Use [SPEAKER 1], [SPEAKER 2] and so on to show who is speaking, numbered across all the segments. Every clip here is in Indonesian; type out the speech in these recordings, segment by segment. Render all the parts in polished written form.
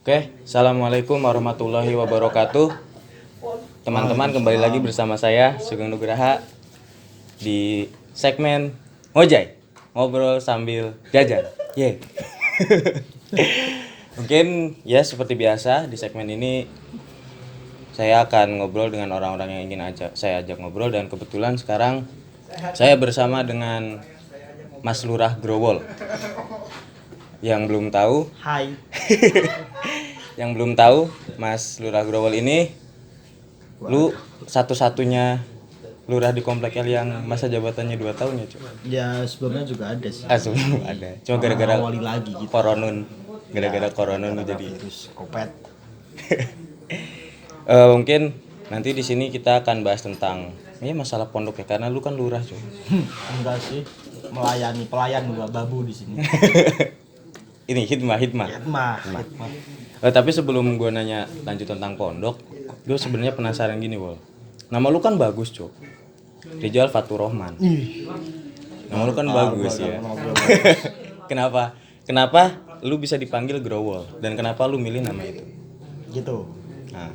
[SPEAKER 1] Oke, Assalamualaikum warahmatullahi wabarakatuh. Teman-teman, kembali lagi bersama saya Sugeng Nugraha di segmen Ngojay, ngobrol sambil jajan. Ye. Mungkin ya seperti biasa di segmen ini saya akan ngobrol dengan orang-orang yang ingin saya ajak ngobrol, dan kebetulan sekarang saya bersama dengan Mas Lurah Growol. Yang belum tahu,
[SPEAKER 2] Hai.
[SPEAKER 1] yang belum tahu, Mas Lurah Growol ini lu satu-satunya lurah di komplek L yang masa jabatannya 2 tahun ya, Cuk?
[SPEAKER 2] Ya sebelumnya juga ada sih.
[SPEAKER 1] Sebelum ada. Cuma gara-gara
[SPEAKER 2] Awali lagi gitu.
[SPEAKER 1] koronun. Gara-gara koronun lu jadi
[SPEAKER 2] virus kopet.
[SPEAKER 1] Mungkin nanti di sini kita akan bahas tentang masalah pondok ya, karena lu kan lurah, Cuk.
[SPEAKER 2] Enggak sih. Melayani pelayan gua babu di sini.
[SPEAKER 1] Ini hikmah.
[SPEAKER 2] Hikmah.
[SPEAKER 1] Tapi sebelum gua nanya lanjut tentang pondok, gue sebenarnya penasaran gini, Wol. Nama lu kan bagus, Cuk. Rizal Fatur Rahman. Nama lu kan bagus ya. Kenapa lu bisa dipanggil Growol, dan kenapa lu milih nama itu?
[SPEAKER 2] Gitu.
[SPEAKER 1] Nah.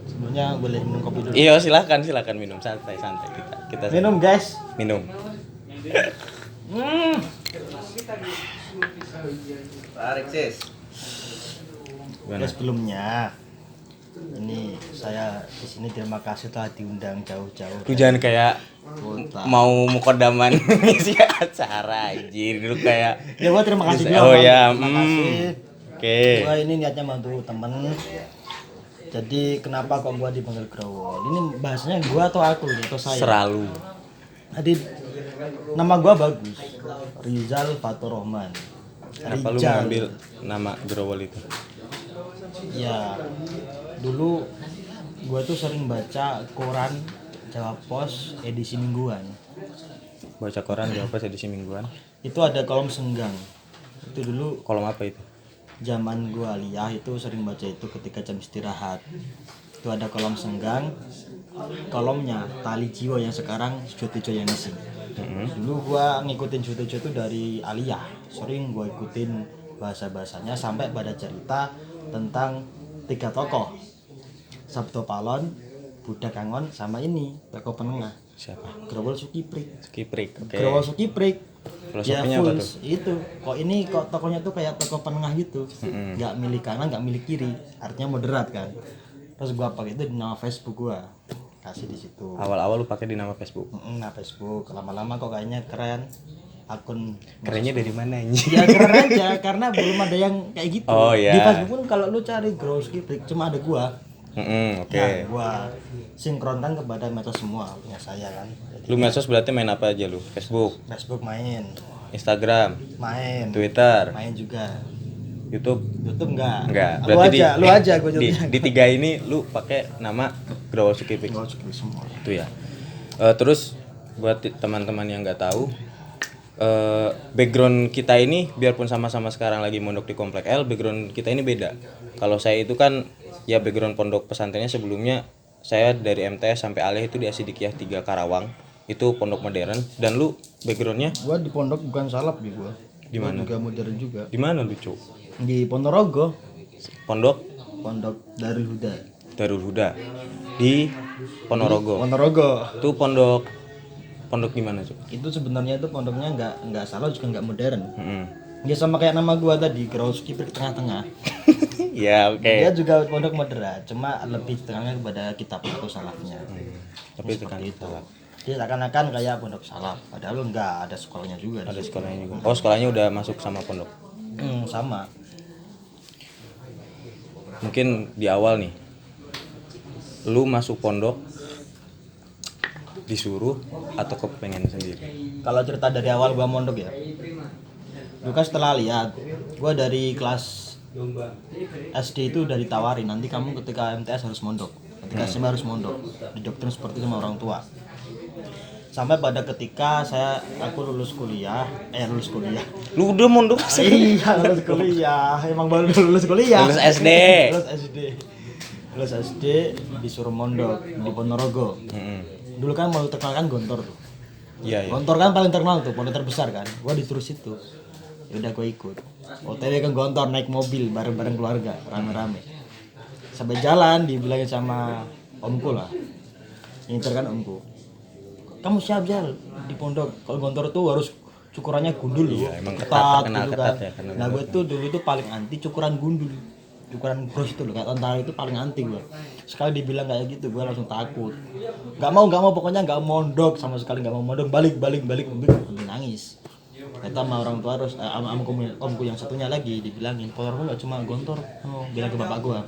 [SPEAKER 2] Sebelumnya boleh minum kopi dulu.
[SPEAKER 1] Iya, silakan minum santai kita
[SPEAKER 2] Minum, guys.
[SPEAKER 1] minum.
[SPEAKER 3] Tarik sis.
[SPEAKER 1] Gimana?
[SPEAKER 2] Sebelumnya ini saya di sini terima kasih telah diundang jauh-jauh.
[SPEAKER 1] Lu jangan kayak
[SPEAKER 2] Kota.
[SPEAKER 1] mau mukodaman ngisi acara anjir, lu kayak
[SPEAKER 2] Ya gua terima kasih juga.
[SPEAKER 1] Oh
[SPEAKER 2] Bang.
[SPEAKER 1] ya,
[SPEAKER 2] Terima kasih.
[SPEAKER 1] Oke.
[SPEAKER 2] Gua ini niatnya bantu temen. Jadi kenapa kok gua dipanggil Growol? Ini bahasanya gua atau aku atau saya?
[SPEAKER 1] Seralu.
[SPEAKER 2] Jadi nama gua bagus. Rizal Fatur Rahman.
[SPEAKER 1] Kenapa lu mengambil nama Growol itu?
[SPEAKER 2] Ya, dulu gua tuh sering baca koran Jawa Pos edisi mingguan.
[SPEAKER 1] Baca koran di apa edisi mingguan?
[SPEAKER 2] Itu ada kolom senggang. Itu dulu
[SPEAKER 1] Kolom apa itu?
[SPEAKER 2] zaman gua aliyah itu sering baca itu ketika jam istirahat. Itu ada kolom senggang, kolomnya Tali Jiwa yang sekarang Sujotejo yang isi. Dulu gua ngikutin Sujotejo itu dari aliyah, sering gua ikutin bahasa-bahasanya sampai pada cerita tentang 3 tokoh, Sabto Palon, Budak Angon, sama ini tokoh penengah.
[SPEAKER 1] Siapa?
[SPEAKER 2] Growol Sukiprik.
[SPEAKER 1] Skiprik. Oke.
[SPEAKER 2] Growol Sukiprik. Ya
[SPEAKER 1] Filosofinya
[SPEAKER 2] full
[SPEAKER 1] apa tuh?
[SPEAKER 2] itu. Kok ini kok tokohnya tuh kayak tokoh penengah gitu. Nggak milih kanan, nggak milih kiri. Artinya moderat kan. Terus gua pakai itu di nama Facebook gua. Kasih di situ.
[SPEAKER 1] Awal-awal lu pakai di nama Facebook.
[SPEAKER 2] Nah, Facebook lama-lama kok kayaknya keren. Akun
[SPEAKER 1] Kerennya dari mana anjir?
[SPEAKER 2] ya keren aja karena belum ada yang kayak gitu.
[SPEAKER 1] Oh, iya.
[SPEAKER 2] Di Facebook pun kalau lu cari Growol Sukiprik cuma ada gua.
[SPEAKER 1] Oke.
[SPEAKER 2] Nah, gua sinkronkan kepada medsos semua punya saya kan. Jadi,
[SPEAKER 1] Lu medsos berarti main apa aja lu? Facebook,
[SPEAKER 2] Facebook main,
[SPEAKER 1] Instagram,
[SPEAKER 2] main,
[SPEAKER 1] Twitter,
[SPEAKER 2] main juga.
[SPEAKER 1] YouTube?
[SPEAKER 2] YouTube enggak.
[SPEAKER 1] Enggak.
[SPEAKER 2] Lu aja, lu aja gua
[SPEAKER 1] di,
[SPEAKER 2] jawabnya.
[SPEAKER 1] di 3 ini lu pakai nama Growol Sukiprik.
[SPEAKER 2] Growol Sukiprik semua.
[SPEAKER 1] Itu ya. Terus buat teman-teman yang nggak tahu, background kita ini biarpun sama-sama sekarang lagi mondok di komplek L, background kita ini beda. Kalau saya itu kan ya background pondok pesantrennya sebelumnya saya dari MTS sampai alih itu di Asidikiyah 3 Karawang, itu pondok modern. Dan lu backgroundnya
[SPEAKER 2] Gua di pondok bukan salap di gua.
[SPEAKER 1] di mana?
[SPEAKER 2] Juga modern juga.
[SPEAKER 1] Di mana lu, Cuk?
[SPEAKER 2] Di Ponorogo,
[SPEAKER 1] Pondok
[SPEAKER 2] Pondok Darul Huda.
[SPEAKER 1] Darul Huda di Ponorogo.
[SPEAKER 2] Ponorogo.
[SPEAKER 1] Itu pondok gimana, Cuk?
[SPEAKER 2] Itu sebenarnya itu pondoknya enggak salah juga enggak modern.
[SPEAKER 1] Heeh.
[SPEAKER 2] Ya sama kayak nama gua tadi, Growol Sukiprik tengah-tengah.
[SPEAKER 1] Ya, oke.
[SPEAKER 2] Dia juga pondok moderat, cuma lebih tekannya kepada kitab atau salafnya.
[SPEAKER 1] Tapi itu kan
[SPEAKER 2] Itu. Dia seakan-akan kayak pondok salaf, padahal enggak, ada sekolahnya juga.
[SPEAKER 1] ada sekolahnya juga. Oh, sekolahnya udah masuk sama pondok.
[SPEAKER 2] Sama.
[SPEAKER 1] Mungkin di awal nih lu masuk pondok disuruh atau kepengen sendiri?
[SPEAKER 2] Kalau cerita dari awal gua mondok ya. Lu kan setelah lihat, gua dari kelas SD itu udah ditawarin nanti kamu ketika MTS harus mondok, ketika SMA harus mondok, didoktrin seperti itu sama orang tua. Sampai pada ketika aku lulus kuliah.
[SPEAKER 1] Lu udah mondok sih?
[SPEAKER 2] Iya, lulus kuliah. Emang baru lulus kuliah.
[SPEAKER 1] Lulus SD.
[SPEAKER 2] Lulus SD disuruh mondok di Ponorogo. Dulu kan mau terkenal kan Gontor tuh.
[SPEAKER 1] Iya, iya.
[SPEAKER 2] Gontor kan paling terkenal tuh, pondok terbesar kan. Gua disuruh situ. Ya udah gue ikut. OTW ke Gontor naik mobil bareng-bareng keluarga, rame-rame. Sampai jalan dibilangin sama omku lah. Ngincer kan omku. Kamu siap Jal di pondok. Kalau Gontor tuh harus cukurannya gundul loh.
[SPEAKER 1] Iya, emang ketat, terkenal
[SPEAKER 2] gitu
[SPEAKER 1] ketat
[SPEAKER 2] kan.
[SPEAKER 1] ya, karena
[SPEAKER 2] Nah gue tuh dulu tuh paling anti cukuran gundul. Cukuran bros itu loh, kayak tentara itu paling anti gue. Sekali dibilang kayak gitu gue langsung takut. Gak mau pokoknya gak mau mondok, sama sekali gak mau mondok. Balik nangis. Kata sama orang tua harus sama omku yang satunya lagi dibilangin pondokku gak cuma Gontor, bilang ke bapak gue.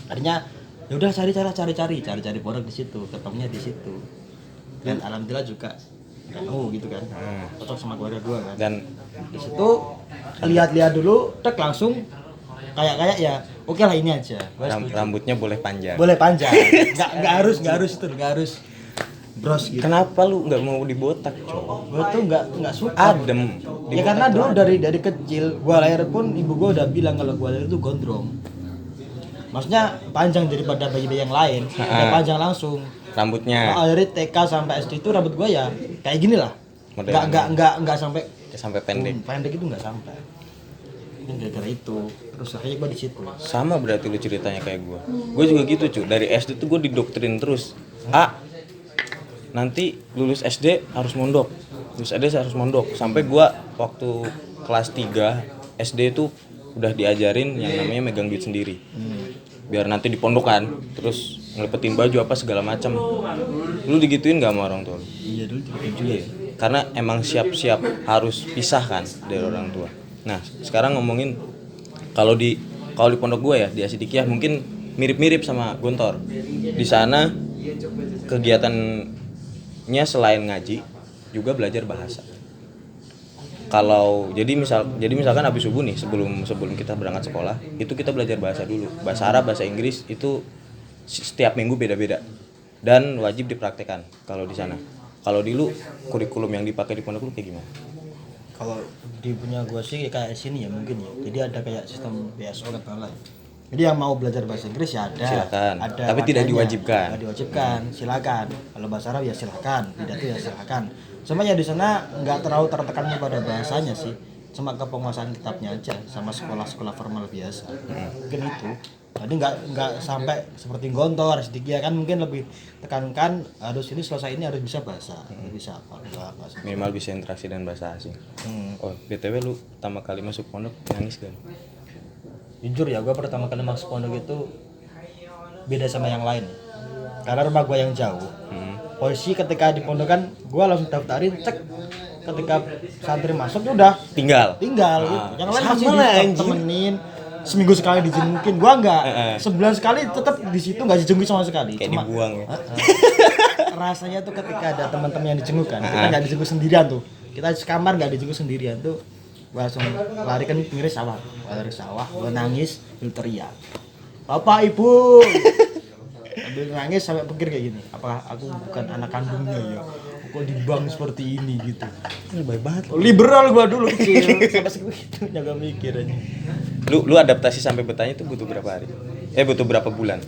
[SPEAKER 2] Akhirnya ya udah cari pondok di situ, ketemunya di situ. Dan alhamdulillah juga gitu kan, cocok sama keluarga gue kan.
[SPEAKER 1] Dan
[SPEAKER 2] Di situ lihat dulu, tek langsung kayak ya oke lah ini aja. Gua setuju.
[SPEAKER 1] rambutnya boleh panjang.
[SPEAKER 2] Boleh panjang, nggak harus bros gitu.
[SPEAKER 1] Kenapa lu nggak mau dibotak, cowok?
[SPEAKER 2] Gue tuh nggak suka.
[SPEAKER 1] Adem.
[SPEAKER 2] Ya karena dulu dari kecil gue lahir pun ibu gue udah bilang kalau gue lahir itu gondrong. Maksudnya panjang daripada bayi-bayi yang lain, udah panjang langsung.
[SPEAKER 1] Rambutnya
[SPEAKER 2] Dari TK sampai SD itu rambut gue ya kayak gini lah.
[SPEAKER 1] Model
[SPEAKER 2] Nggak sampai
[SPEAKER 1] sampai pendek.
[SPEAKER 2] pendek itu nggak sampai. Ini gara-gara itu terus akhirnya gue di situ.
[SPEAKER 1] Sama berarti lu ceritanya kayak gue juga gitu cuy, dari SD tuh gue didoktrin terus nanti lulus SD harus mondok, sampai gue waktu kelas 3 SD tuh udah diajarin yang namanya megang duit sendiri, biar nanti di pondokan terus ngelipetin baju apa segala macam. Lu digituin gak sama orang tua lu?
[SPEAKER 2] Iya dulu gitu juga.
[SPEAKER 1] Karena emang siap-siap harus pisah kan dari orang tua. Nah sekarang ngomongin kalau di pondok gue ya di Asidikiyah mungkin mirip-mirip sama Gontor. Di sana kegiatannya selain ngaji juga belajar bahasa. Kalau jadi misalkan habis subuh nih sebelum kita berangkat sekolah itu kita belajar bahasa dulu. Bahasa Arab, bahasa Inggris itu setiap minggu beda-beda dan wajib dipraktekkan kalau di sana. Kalau di lu kurikulum yang dipakai di pondok lu kayak gimana?
[SPEAKER 2] Kalau di punya gue sih kayak sini ya mungkin ya. Jadi ada kayak sistem BSO kan lah. Jadi yang mau belajar bahasa Inggris ya ada.
[SPEAKER 1] Silakan.
[SPEAKER 2] Ada
[SPEAKER 1] Tapi tidak
[SPEAKER 2] wadahnya.
[SPEAKER 1] diwajibkan.
[SPEAKER 2] Tidak diwajibkan, silakan. Kalau bahasa Arab ya silakan, tidak tuh ya silakan. Cuma ya di sana nggak terlalu tertekan pada bahasanya sih. Cuma ke penguasaan kitabnya aja sama sekolah-sekolah formal biasa. Mungkin itu. Jadi nggak sampai seperti Gontor, sedikit kan mungkin lebih tekankan harus ini selesai ini harus bisa bahasa, bisa apa enggak sih.
[SPEAKER 1] Minimal bisa interaksi dengan bahasa asing. Oh, BTW lu pertama kali masuk pondok nangis kan?
[SPEAKER 2] Jujur ya, gue pertama kali masuk pondok itu beda sama yang lain. Karena rumah gue yang jauh. Posisi ketika di pondok kan, gue langsung daftarin, cek. Ketika santri masuk udah
[SPEAKER 1] Tinggal.
[SPEAKER 2] gitu. Yang lain
[SPEAKER 1] Sama
[SPEAKER 2] masih
[SPEAKER 1] lah, anjing.
[SPEAKER 2] ditemenin. Seminggu sekali dijengukin, gue enggak. Sebulan sekali tetap di situ nggak dijenguk sama sekali.
[SPEAKER 1] Kayak dibuang ya.
[SPEAKER 2] Rasanya tuh ketika ada teman-teman yang dijenguk kan, kita nggak dijenguk sendirian tuh. Kita sekamar nggak dijenguk sendirian tuh. Gue langsung lari kan pinggir sawah, gue nangis, gue teriak, "Bapak Ibu!" Sambil nangis sampai pikir kayak gini, apa aku bukan anak kandungnya ya? Kok dibang seperti ini gitu.
[SPEAKER 1] Baik banget.
[SPEAKER 2] Liberal gue dulu kecil, sampai segitu jaga mikir aja.
[SPEAKER 1] Lu adaptasi sampai bertanya itu butuh berapa hari? Butuh berapa bulan?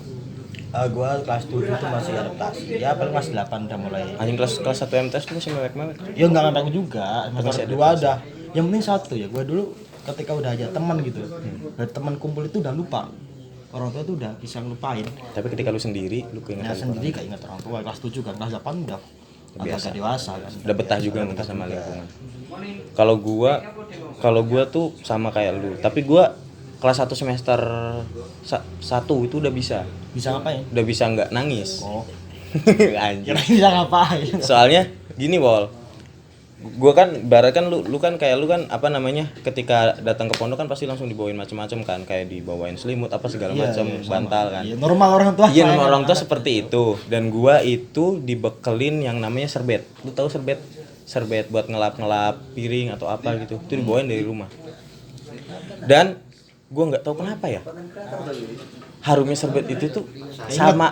[SPEAKER 2] Gue kelas 7 itu masih adaptasi, ya paling kelas 8 udah mulai.
[SPEAKER 1] Anjing kelas 1 MTS lu masih mewek-mewek.
[SPEAKER 2] Ya enggak ngantak juga,
[SPEAKER 1] Masih
[SPEAKER 2] semester 2 ada. Yang penting satu ya, gue dulu ketika udah aja teman gitu, dan teman kumpul itu udah lupa. Orang tua tuh udah bisa ngelupain.
[SPEAKER 1] Tapi ketika lu sendiri, lu keingetan
[SPEAKER 2] Sendiri gak ingat orang tua. Kelas 7 kan, kelas 8 udah agak dewasa kan.
[SPEAKER 1] udah betah juga mungkin sama lingkungan. Kalau gua tuh sama kayak lu, tapi gua kelas 1 semester 1 itu udah bisa.
[SPEAKER 2] Bisa ngapain?
[SPEAKER 1] Udah bisa nggak nangis.
[SPEAKER 2] Oh.
[SPEAKER 1] Anjir.
[SPEAKER 2] Kira bisa ngapain?
[SPEAKER 1] Soalnya gini, Wol. Gua kan ibarat kan lu kan kayak lu kan apa namanya ketika datang ke pondok kan pasti langsung dibawain macam-macam kan, kayak dibawain selimut apa segala macam, bantal kan.
[SPEAKER 2] Iya, normal orang tua.
[SPEAKER 1] Iya, normal orang tua seperti itu. Dan gua itu dibekelin yang namanya serbet. Lu tahu serbet? Serbet buat ngelap-ngelap piring atau apa gitu. Itu dibawain dari rumah. Dan gua nggak tahu kenapa ya. Harumnya serbet itu tuh sama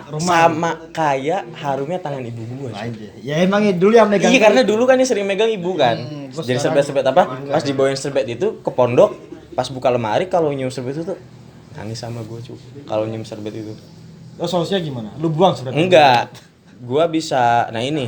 [SPEAKER 1] kayak harumnya tangan ibu gua.
[SPEAKER 2] Ya emang dulu yang megang.
[SPEAKER 1] Iya, karena dulu kan yang sering megang ibu kan. Jadi serbet-serbet apa? Pas dibawain serbet itu ke pondok, pas buka lemari kalau nyium serbet itu tuh nangis sama gua, cu. Kalau nyium serbet itu.
[SPEAKER 2] Lo solusinya gimana? Lu buang serbet?
[SPEAKER 1] Enggak. Gua bisa. Nah ini.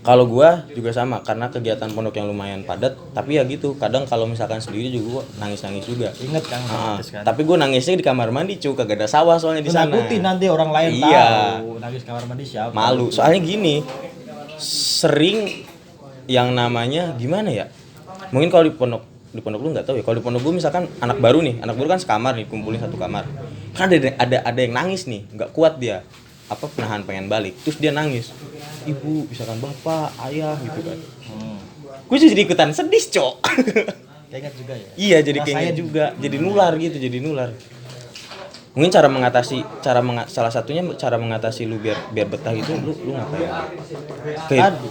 [SPEAKER 1] Kalau gua juga sama karena kegiatan pondok yang lumayan padat, tapi ya gitu kadang kalau misalkan sendiri juga gua nangis juga.
[SPEAKER 2] Ingat kan romantis kan.
[SPEAKER 1] Tapi gua nangisnya di kamar mandi kagak ada sawah soalnya di sana.
[SPEAKER 2] Menakuti nanti orang lain
[SPEAKER 1] Iya.
[SPEAKER 2] tahu nangis kamar mandi siapa.
[SPEAKER 1] Malu soalnya gini, sering yang namanya gimana ya, mungkin kalau di pondok lu nggak tahu ya, kalau di pondok gue misalkan anak baru kan sekamar nih, kumpulin satu kamar, kan ada yang nangis nih, nggak kuat dia menahan pengen balik, terus dia nangis, ibu misalkan bapak ayah gitu kan, gue jadi ikutan sedih cok.
[SPEAKER 2] Keinget juga ya.
[SPEAKER 1] Iya jadi
[SPEAKER 2] Rasain.
[SPEAKER 1] kayaknya juga jadi nular. Mungkin salah satunya cara mengatasi lu biar betah itu lu ngapain?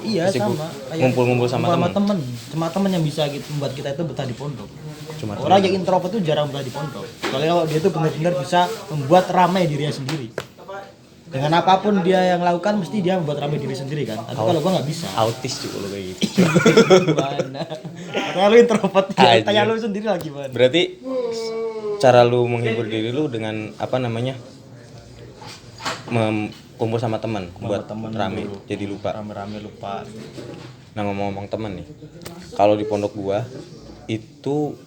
[SPEAKER 2] Iya
[SPEAKER 1] sibuk
[SPEAKER 2] sama.
[SPEAKER 1] Ngumpul-ngumpul sama temen.
[SPEAKER 2] Cuma temen yang bisa gitu membuat kita itu betah di pondok.
[SPEAKER 1] Cuma
[SPEAKER 2] Orang yang introvert itu jarang betah di pondok. Kalau dia itu benar-benar bisa membuat ramai dirinya sendiri. Dengan apapun dia yang lakukan mesti dia membuat ramai diri sendiri kan. Tapi kalau gua nggak bisa.
[SPEAKER 1] Autis juga lu kayak gitu.
[SPEAKER 2] Gimana? Karena lu introvert,
[SPEAKER 1] Anjir.
[SPEAKER 2] tanya lu sendiri lagi gimana?
[SPEAKER 1] Berarti cara lu menghibur diri lu dengan kumpul sama teman buat
[SPEAKER 2] temen
[SPEAKER 1] rame
[SPEAKER 2] dulu.
[SPEAKER 1] jadi lupa.
[SPEAKER 2] Rame-rame lupa.
[SPEAKER 1] Nah ngomong-ngomong teman nih, kalau di pondok gua itu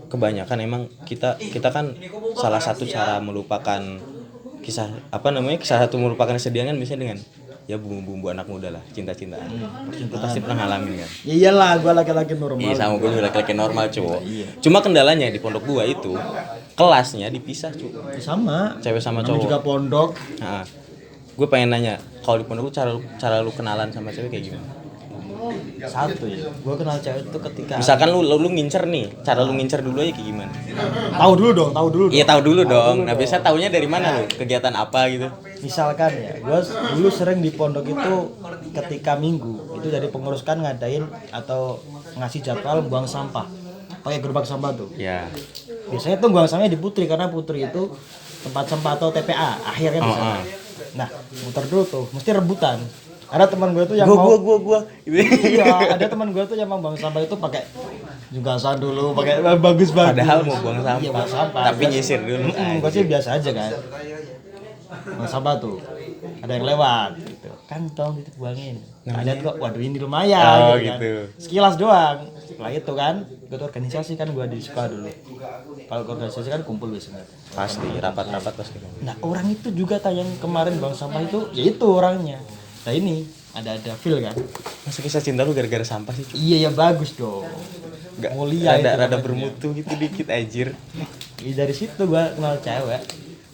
[SPEAKER 1] kebanyakan emang kita kan salah satu cara melupakan kisah melupakan kesedihan kan biasanya dengan ya bumbu-bumbu anak muda lah, cinta-cintaan. Lu pasti pernah ngalamin kan?
[SPEAKER 2] Ya iyalah, gua laki-laki normal.
[SPEAKER 1] Iya sama gue juga laki-laki normal cowok.
[SPEAKER 2] Iya.
[SPEAKER 1] Cuma kendalanya di pondok gua itu kelasnya dipisah cu.
[SPEAKER 2] Sama.
[SPEAKER 1] Cewek sama
[SPEAKER 2] Namanya
[SPEAKER 1] cowok.
[SPEAKER 2] juga pondok.
[SPEAKER 1] Nah, gue pengen nanya, kalau di pondok lu cara lu kenalan sama cewek kayak gimana?
[SPEAKER 2] Satu ya. Gua kenal cewek itu ketika
[SPEAKER 1] Misalkan lu ngincer nih, cara lu ngincer dulu aja kayak gimana?
[SPEAKER 2] tahu dulu dong.
[SPEAKER 1] Iya tahu dulu dong. Nah biasa taunya dari mana lu? Kegiatan apa gitu?
[SPEAKER 2] Misalkan ya, gua dulu sering di pondok itu ketika minggu itu dari pengurus kan ngadain atau ngasih jadwal buang sampah. Pakai gerobak sampah tuh.
[SPEAKER 1] Ya.
[SPEAKER 2] Biasanya tuh buang sampahnya di Putri karena Putri itu tempat sampah atau TPA akhirnya di sana. Nah, muter dulu tuh, mesti rebutan. Ada teman gue tuh yang
[SPEAKER 1] Gua.
[SPEAKER 2] Iya, ada teman gue tuh yang mau buang sampah itu pakai jugasan dulu, pakai bagus.
[SPEAKER 1] Padahal mau buang sampah.
[SPEAKER 2] Iya, buang sampah.
[SPEAKER 1] Tapi nyisir dulu.
[SPEAKER 2] Gue sih biasa aja kan. Buang sampah tuh. Ada yang lewat gitu. Kan tolong dibuangin. Nah, lihat kok, waduh ini lumayan
[SPEAKER 1] Oh,
[SPEAKER 2] kan.
[SPEAKER 1] gitu.
[SPEAKER 2] Sekilas doang. Setelah itu kan, ikut organisasi kan gue di sekolah dulu. Kalau organisasi kan kumpul biasanya.
[SPEAKER 1] Pasti rapat-rapat pasti.
[SPEAKER 2] Nah, orang itu juga yang kemarin buang sampah itu, ya itu orangnya. Nah ini ada feel kan?
[SPEAKER 1] Masa kisah cinta lu gara-gara sampah sih? Cu?
[SPEAKER 2] Iya ya bagus dong.
[SPEAKER 1] Nggak,
[SPEAKER 2] Mulia itu
[SPEAKER 1] rada
[SPEAKER 2] namanya.
[SPEAKER 1] bermutu gitu dikit anjir.
[SPEAKER 2] Dari situ gua kenal cewek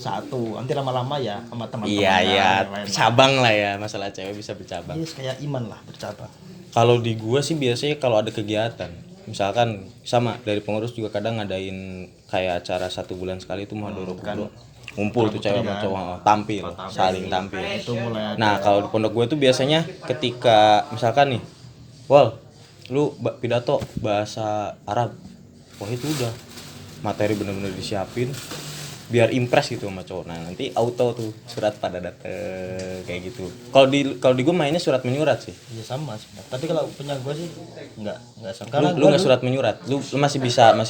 [SPEAKER 2] satu. Nanti lama-lama ya sama teman-teman.
[SPEAKER 1] Iya,
[SPEAKER 2] yang lain.
[SPEAKER 1] cabang lah ya, masalah cewek bisa bercabang.
[SPEAKER 2] Iya kayak iman lah bercabang.
[SPEAKER 1] Kalau di gua sih biasanya kalau ada kegiatan, misalkan sama dari pengurus juga kadang ngadain kayak acara 1 bulan sekali itu Muhadharah Kubro. Ngumpul tuh cewek sama cowok tampil, saling tampil.
[SPEAKER 2] Itu mulai
[SPEAKER 1] Nah, kalau di pondok gue tuh biasanya ketika misalkan nih, Wal, lu pidato bahasa Arab. Wah, itu udah materi bener-bener disiapin biar impress gitu sama cowok. Nah, nanti auto tuh surat pada dateng kayak gitu. Kalau di gue mainnya surat menyurat sih.
[SPEAKER 2] Iya sama sih. Tapi kalau punya gua sih enggak sama.
[SPEAKER 1] Lu nggak surat menyurat. Lu masih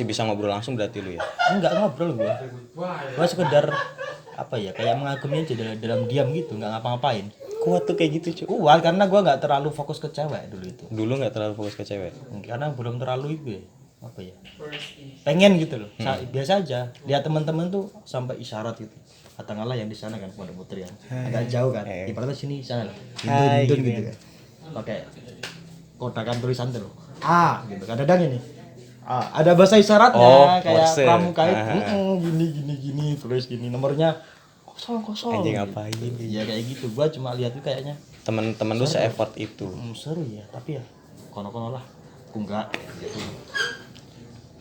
[SPEAKER 1] bisa ngobrol langsung berarti lu ya.
[SPEAKER 2] Enggak ngobrol gua. Gua sekedar apa ya kayak mengagumi aja dalam diam gitu, enggak ngapa-ngapain.
[SPEAKER 1] Kuat tuh kayak gitu, cuy.
[SPEAKER 2] Kuat karena gua enggak terlalu fokus ke cewek dulu itu.
[SPEAKER 1] Dulu nggak terlalu fokus ke cewek.
[SPEAKER 2] Karena belum terlalu itu ya, apa ya, pengen gitu loh. Biasa aja lihat teman-teman tuh sampai isyarat gitu, katakanlah yang di sana kan Pondok Putri yang agak jauh kan, ibaratnya sini sana lah, hindun gitu kan, pakai kotakan tulisan tuh A gitu, kadang-kadang ini ada bahasa isyaratnya kayak
[SPEAKER 1] Morse.
[SPEAKER 2] pramuka itu, gini tulis gini nomornya kosong
[SPEAKER 1] Anjing
[SPEAKER 2] gitu.
[SPEAKER 1] ngapain?
[SPEAKER 2] Ya kayak gitu, gua cuma lihat tuh kayaknya
[SPEAKER 1] Temen-temen lu se-effort itu.
[SPEAKER 2] seru ya, tapi ya kono-kono lah, aku enggak gitu.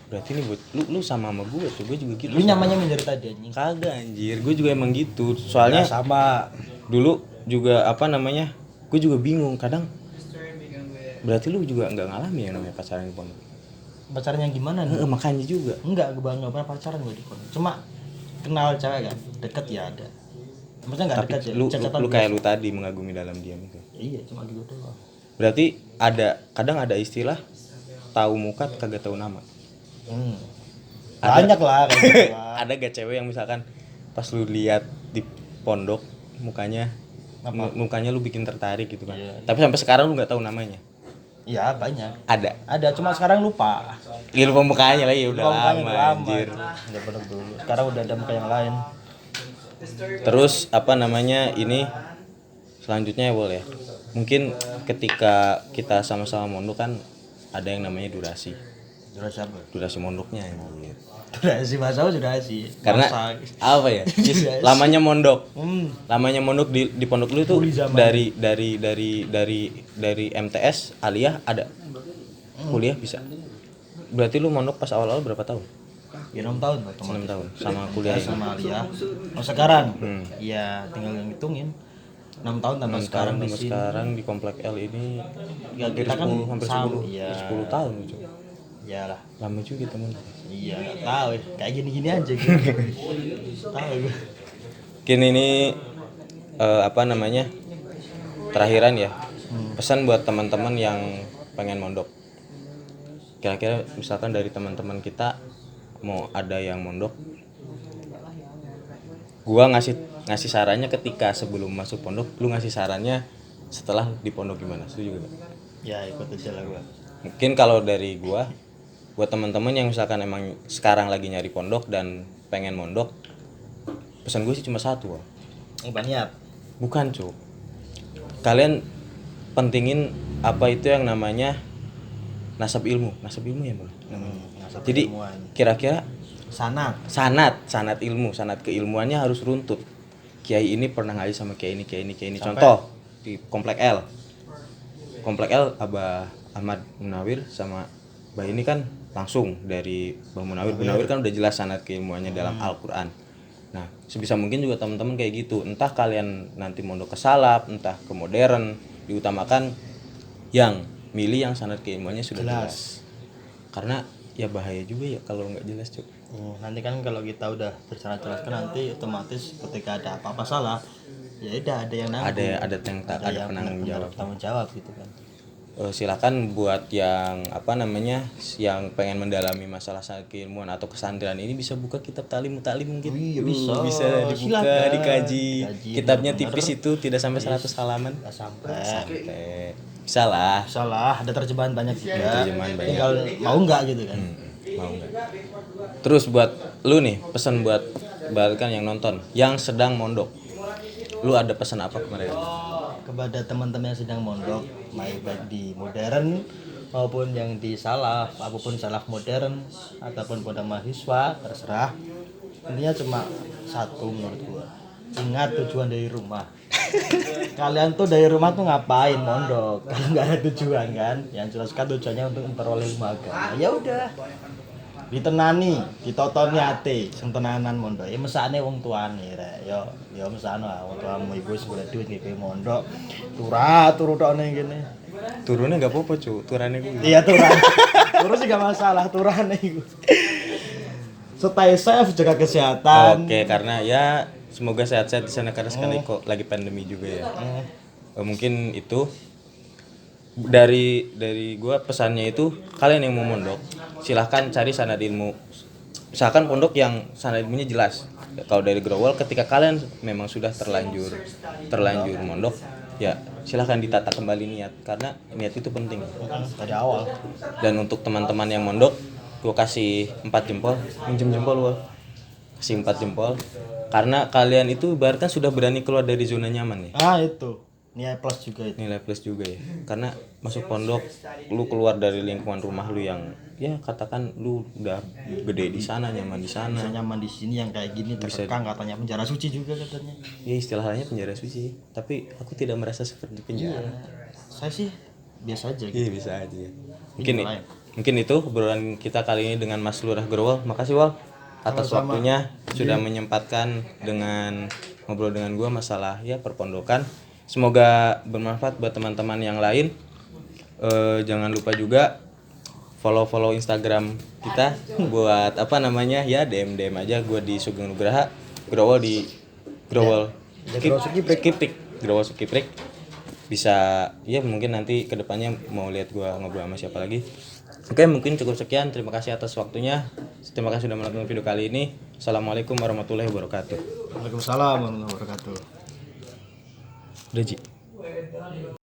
[SPEAKER 1] Berarti nih buat lu sama gue tuh, gue juga gitu.
[SPEAKER 2] Lu nyamannya menderita dia anjing.
[SPEAKER 1] Kagak anjir, gue juga emang gitu. Soalnya
[SPEAKER 2] Sama.
[SPEAKER 1] dulu juga gue juga bingung kadang. Berarti lu juga nggak ngalami yang namanya pacaran di pondok?
[SPEAKER 2] Pacaran yang gimana nih?
[SPEAKER 1] Makanya juga.
[SPEAKER 2] Enggak, gue nggak pernah pacaran gue di pondok. Cuma kenal cewek kan, deket ya ada. Maksudnya nggak
[SPEAKER 1] Tapi
[SPEAKER 2] deket ya.
[SPEAKER 1] lu
[SPEAKER 2] chat-chatan
[SPEAKER 1] kayak
[SPEAKER 2] biasa.
[SPEAKER 1] lu tadi mengagumi dalam diam itu.
[SPEAKER 2] Iya, cuma gitu doang.
[SPEAKER 1] Berarti kadang ada istilah tahu muka kagak tahu nama.
[SPEAKER 2] Banyak lah kayak gitu lah.
[SPEAKER 1] Ada gak cewek yang misalkan pas lu lihat di pondok mukanya mukanya lu bikin tertarik gitu kan.
[SPEAKER 2] Iya.
[SPEAKER 1] Tapi sampai sekarang lu nggak tahu namanya.
[SPEAKER 2] Iya banyak.
[SPEAKER 1] Ada
[SPEAKER 2] Cuma sekarang lupa.
[SPEAKER 1] lupa mukanya lagi udah
[SPEAKER 2] Mukanya
[SPEAKER 1] lama,
[SPEAKER 2] udah
[SPEAKER 1] anjir.
[SPEAKER 2] Udah bener dulu. Sekarang udah ada muka yang lain.
[SPEAKER 1] Terus apa namanya ini selanjutnya ya boleh. Mungkin ketika kita sama-sama mondok kan ada yang namanya durasi.
[SPEAKER 2] Durasi apa?
[SPEAKER 1] Durasi mondoknya anjir.
[SPEAKER 2] Durasi masa durasi.
[SPEAKER 1] Karena
[SPEAKER 2] Masa.
[SPEAKER 1] apa ya? Lamanya mondok.
[SPEAKER 2] Hmm.
[SPEAKER 1] Lamanya mondok di pondok lu itu
[SPEAKER 2] Muli zaman.
[SPEAKER 1] dari MTS aliyah ada. Kuliah bisa. Berarti lu mondok pas awal-awal berapa tahun?
[SPEAKER 2] Ya 6 tahun Pak,
[SPEAKER 1] 6 tahun sama kuliah
[SPEAKER 2] kuliah sama Alia. Oh sekarang?
[SPEAKER 1] Hmm.
[SPEAKER 2] Iya tinggal ngitungin 6 tahun tambah sekarang di sini.
[SPEAKER 1] sekarang di komplek L ini
[SPEAKER 2] Ya,
[SPEAKER 1] hampir
[SPEAKER 2] kita kan
[SPEAKER 1] 10 hampir
[SPEAKER 2] sama,
[SPEAKER 1] 10
[SPEAKER 2] iya.
[SPEAKER 1] 10 tahun cuy.
[SPEAKER 2] Iyalah.
[SPEAKER 1] Lama juga teman.
[SPEAKER 2] Iya nggak tahu ya. Kayak gini-gini aja gitu. Tahu gue.
[SPEAKER 1] Mungkin ini apa namanya? Terakhiran ya. Pesan buat teman-teman yang pengen mondok. Kira-kira misalkan dari teman-teman kita mau ada yang mondok, gua ngasih sarannya ketika sebelum masuk pondok, lu ngasih sarannya setelah di pondok gimana? Setuju gak?
[SPEAKER 2] Ya ikut aja lah gue.
[SPEAKER 1] Mungkin kalau dari gua buat teman-teman yang misalkan emang sekarang lagi nyari pondok dan pengen mondok, pesan gue sih cuma satu, Wak.
[SPEAKER 2] Apa niat?
[SPEAKER 1] Bukan cu, kalian pentingin apa itu yang namanya nasab ilmu ya bang namanya.
[SPEAKER 2] Nasab
[SPEAKER 1] Jadi
[SPEAKER 2] ilmuwan.
[SPEAKER 1] kira-kira
[SPEAKER 2] Sanat.
[SPEAKER 1] sanat ilmu, sanat keilmuannya harus runtut. Kiai ini pernah ngaji sama kiai ini. Contoh di komplek L Abah Ahmad Munawir sama Mbah ini kan langsung dari Mbah Munawir. Munawir kan udah jelas sanat keilmuannya dalam Al-Quran. Nah sebisa mungkin juga teman-teman kayak gitu. Entah kalian nanti mondok ke salaf, entah ke modern, diutamakan yang milih yang sanad keilmuannya sudah jelas. Karena ya bahaya juga ya kalau nggak jelas cuy.
[SPEAKER 2] Nanti kan kalau kita udah bersalah jelaskan nanti otomatis ketika ada apa-apa salah ya udah ada yang nanggung.
[SPEAKER 1] Ada penanggung jawab.
[SPEAKER 2] Tanggung jawab gitu kan.
[SPEAKER 1] Silakan buat yang apa namanya yang pengen mendalami masalah sanad keilmuan atau kesantrian ini bisa buka kitab talim mungkin.
[SPEAKER 2] Iya, bisa.
[SPEAKER 1] Bisa dibuka,
[SPEAKER 2] Silakan.
[SPEAKER 1] dikaji. Kitabnya
[SPEAKER 2] bener-bener.
[SPEAKER 1] tipis itu tidak sampai 100 halaman.
[SPEAKER 2] Nggak sampai.
[SPEAKER 1] Bisa lah.
[SPEAKER 2] Salah, ada terjemahan banyak juga.
[SPEAKER 1] Terjemahan banyak.
[SPEAKER 2] Tinggal mau nggak gitu kan.
[SPEAKER 1] Mau nggak? Terus buat lu nih pesan buat bahkan yang nonton yang sedang mondok, lu ada pesan apa ke mereka?
[SPEAKER 2] Kepada teman-teman yang sedang mondok, baik di modern maupun yang di salaf, apapun salaf modern ataupun pada mahasiswa terserah. Intinya cuma satu menurut gua. Ingat tujuan dari rumah. Kalian tuh dari rumah tuh ngapain mondok? Kalau nggak ada tujuan kan? Yang jelas kan tujuannya untuk memperoleh ilmu agama. Ya udah. Ditenani, ditotoni ate, sing tenanan mondok. Ya mesane wong tuane rek. Yo mesane wong tuamu ibu wis golek duit nggih mondok. Turu tok ning kene.
[SPEAKER 1] Turunnya nggak apa-apa cu, turunnya gue.
[SPEAKER 2] Iya turan. Turu sih gak masalah turane iku. Stay safe, jaga kesehatan.
[SPEAKER 1] Oke, karena ya semoga sehat-sehat di sana karena sekali kok lagi pandemi juga ya. Mungkin itu dari gua pesannya itu kalian yang mau mondok silahkan cari sanad ilmu. Misalkan pondok yang sanad ilmunya jelas. Kalau dari Growol ketika kalian memang sudah terlanjur mondok ya silahkan ditata kembali niat karena niat itu penting.
[SPEAKER 2] Dari awal.
[SPEAKER 1] Dan untuk teman-teman yang mondok gua kasih 4 jempol, minjem jempol gua. Kasih 4 jempol karena kalian itu ibaratnya sudah berani keluar dari zona nyaman ya.
[SPEAKER 2] Itu. Nilai plus juga itu.
[SPEAKER 1] Nilai plus juga ya. Karena masuk pondok lu keluar dari lingkungan rumah lu yang ya katakan lu udah gede di sana, nyaman di sana.
[SPEAKER 2] Bisa nyaman di sini yang kayak gini terkekang katanya penjara suci juga katanya.
[SPEAKER 1] Ya istilahnya penjara suci, tapi aku tidak merasa seperti penjara.
[SPEAKER 2] Saya sih biasa aja gitu.
[SPEAKER 1] Iya bisa aja. Mungkin itu obrolan kita kali ini dengan Mas Lurah Growol. Makasih Wal atas waktunya sudah menyempatkan dengan ngobrol dengan gua masalah ya perpondokan. Semoga bermanfaat buat teman-teman yang lain. Jangan lupa juga follow Instagram kita buat apa namanya ya DM aja gue di Sugeng Nugraha, Growol di Growol Growol Sukiprik. Bisa ya mungkin nanti kedepannya mau lihat gue ngobrol sama siapa lagi. Oke mungkin cukup sekian, terima kasih atas waktunya, terima kasih sudah menonton video kali ini. Assalamualaikum warahmatullahi wabarakatuh.
[SPEAKER 2] Waalaikumsalam warahmatullahi wabarakatuh.
[SPEAKER 1] Udah Ji.